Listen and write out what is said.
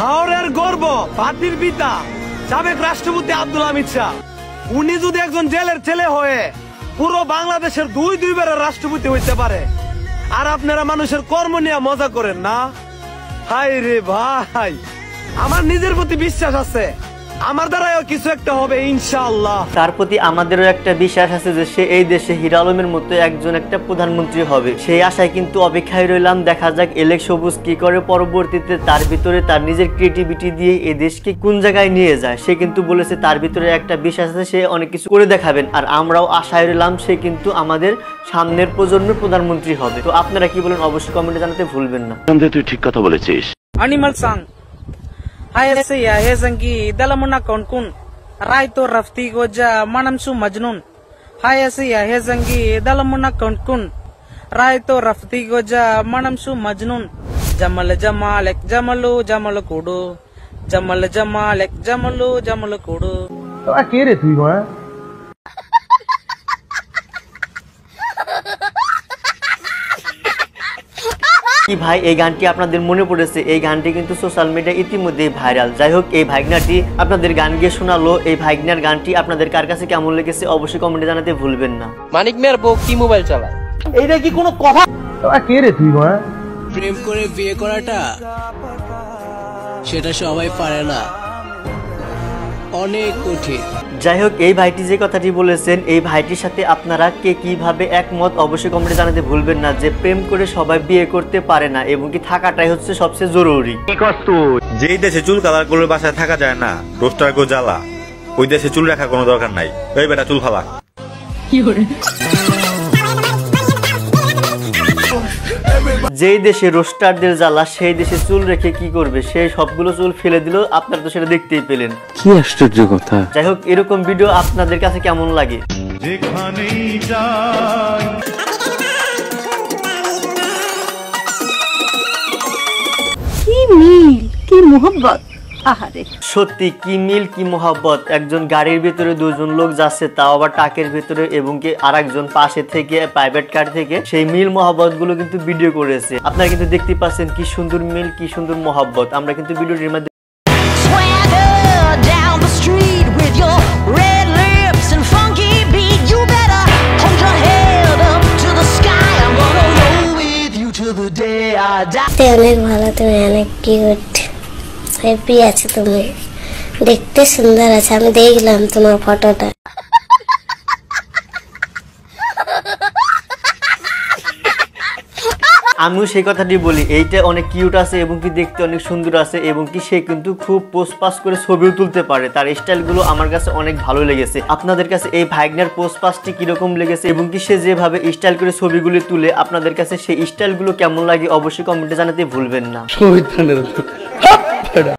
হাওড়ের গর্ব জাতির পিতা সাবেক রাষ্ট্রপতি আব্দুল হামিদ শাহ, উনি যদি একজন জেলের ছেলে হয়ে পুরো বাংলাদেশের দুইবারের রাষ্ট্রপতি হইতে পারে, আর আপনারা মানুষের কর্ম নিয়ে মজা করেন না। হাই রে ভাই, আমার নিজের প্রতি বিশ্বাস আছে, আমার দ্বারাও কিছু একটা হবে ইনশাআল্লাহ। তার প্রতি আমাদেরও একটা বিশ্বাস আছে যে সে এই দেশে হিরো আলমের মতো একজন একটা প্রধানমন্ত্রী হবে। সেই আশায় কিন্তু অপেক্ষায় রইলাম, দেখা যাক এলেক সবুজ কি করে পরবর্তীতে। তার ভিতরে তার নিজের ক্রিয়েটিভিটি দিয়ে এই দেশকে কোন জায়গায় নিয়ে যায়। সে কিন্তু বলেছে তার ভিতরে একটা বিশ্বাস আছে, সে অনেক কিছু করে দেখাবেন। আর আমরাও আশায় রইলাম সে কিন্তু আমাদের সামনের প্রজন্মের প্রধানমন্ত্রী হবে। তো আপনারা কি বলেন অবশ্যই কমেন্টে জানাতে ভুলবেন না। তুই ঠিক কথা বলেছিস। Animal song. Hai siya he sangi dalamuna konkun. Rai to rafti goja manam su majnun. Hai siya he sangi dalamuna konkun. Rai to rafti goja manam su majnun. Jamal jamalek jamalu jamal kudu. Jamal jamalek jamalu jamal kudu. তো কে রে তুই মা? কি ভাই, এই গানটি আপনাদের মনে পড়েছে? এই গানটি কিন্তু সোশ্যাল মিডিয়ায় ইতিমধ্যেই ভাইরাল। যাই হোক, এই ভাইগনাটি আপনাদের গান গিয়ে শোনালো। এই ভাইগনার গানটি আপনাদের কার কাছে কেমন লেগেছে অবশ্যই কমেন্টে জানাতে ভুলবেন না। মানিক মিয়ার বউ কি মোবাইল চালায়? এইটা কি কোনো কথা? তো কে রে তুই মা? প্রেম করে বিয়ে করাটা সেটা সবাই পারে না, অনেক কঠিন। যাই হোক, এই ভাইটি যে কথাটি বলেছেন, এই ভাইটির সাথে আপনারা কে কিভাবে একমত অবশ্যই কমেন্টে জানাতে ভুলবেন না। যে প্রেম করে সবাই বিয়ে করতে পারে না এবং কি থাকাটাই হচ্ছে সবচেয়ে জরুরি। যেই দেশে চুল কালার করে বাসায় থাকা যায় না, রোস্টার গো জ্বালা, ওই দেশে চুল রাখার কোনো দরকার নাই। ওই বেটা চুল ফালা। যেই দেশে রোস্টারদের জ্বালা, সেই দেশে চুল রেখে কি করবে? সেই সবগুলো চুল ফেলে দিল। আপনারা তো সেটা দেখতেই পেলেন। কি আশ্চর্য কথা। যাই হোক, এরকম ভিডিও আপনাদের কাছে কেমন লাগে? কি মিল, কি মোহব্বত, আহারে সত্যি কি মিল, কি মোহাব্বত। একজন গাড়ির ভিতরে দুজন লোক যাচ্ছে, তাও আবার ট্রাকের ভিতরে, এবং কি আরেকজন পাশে থেকে প্রাইভেট কার থেকে সেই মিল মোহাব্বত গুলো কিন্তু ভিডিও করেছে। আপনারা কিন্তু দেখতে পাচ্ছেন কি সুন্দর মিল, কি সুন্দর মোহাব্বত। আমরা কিন্তু ভিডিওটির মাধ্যমে অনেক ভালো, তুমি অনেক কিউট, হ্যাপি আছো, তুমি দেখতে সুন্দর আছে। আমি দেখলাম তোমার ফটোটা। আমিও সেই কথাটি বলি, এইটা অনেক কিউট আছে এবং কি দেখতে অনেক সুন্দর আছে, এবং কি সে কিন্তু খুব পোস্ট পাস করে ছবিও তুলতে পারে। তার স্টাইল গুলো আমার কাছে অনেক ভালো লেগেছে। আপনাদের কাছে এই ভাইগনার পোস্ট পাসটি কিরকম লেগেছে এবং কি সে যেভাবে স্টাইল করে ছবিগুলি তুলে আপনাদের কাছে সেই স্টাইল গুলো কেমন লাগে অবশ্যই কমেন্টে জানাতে ভুলবেন না।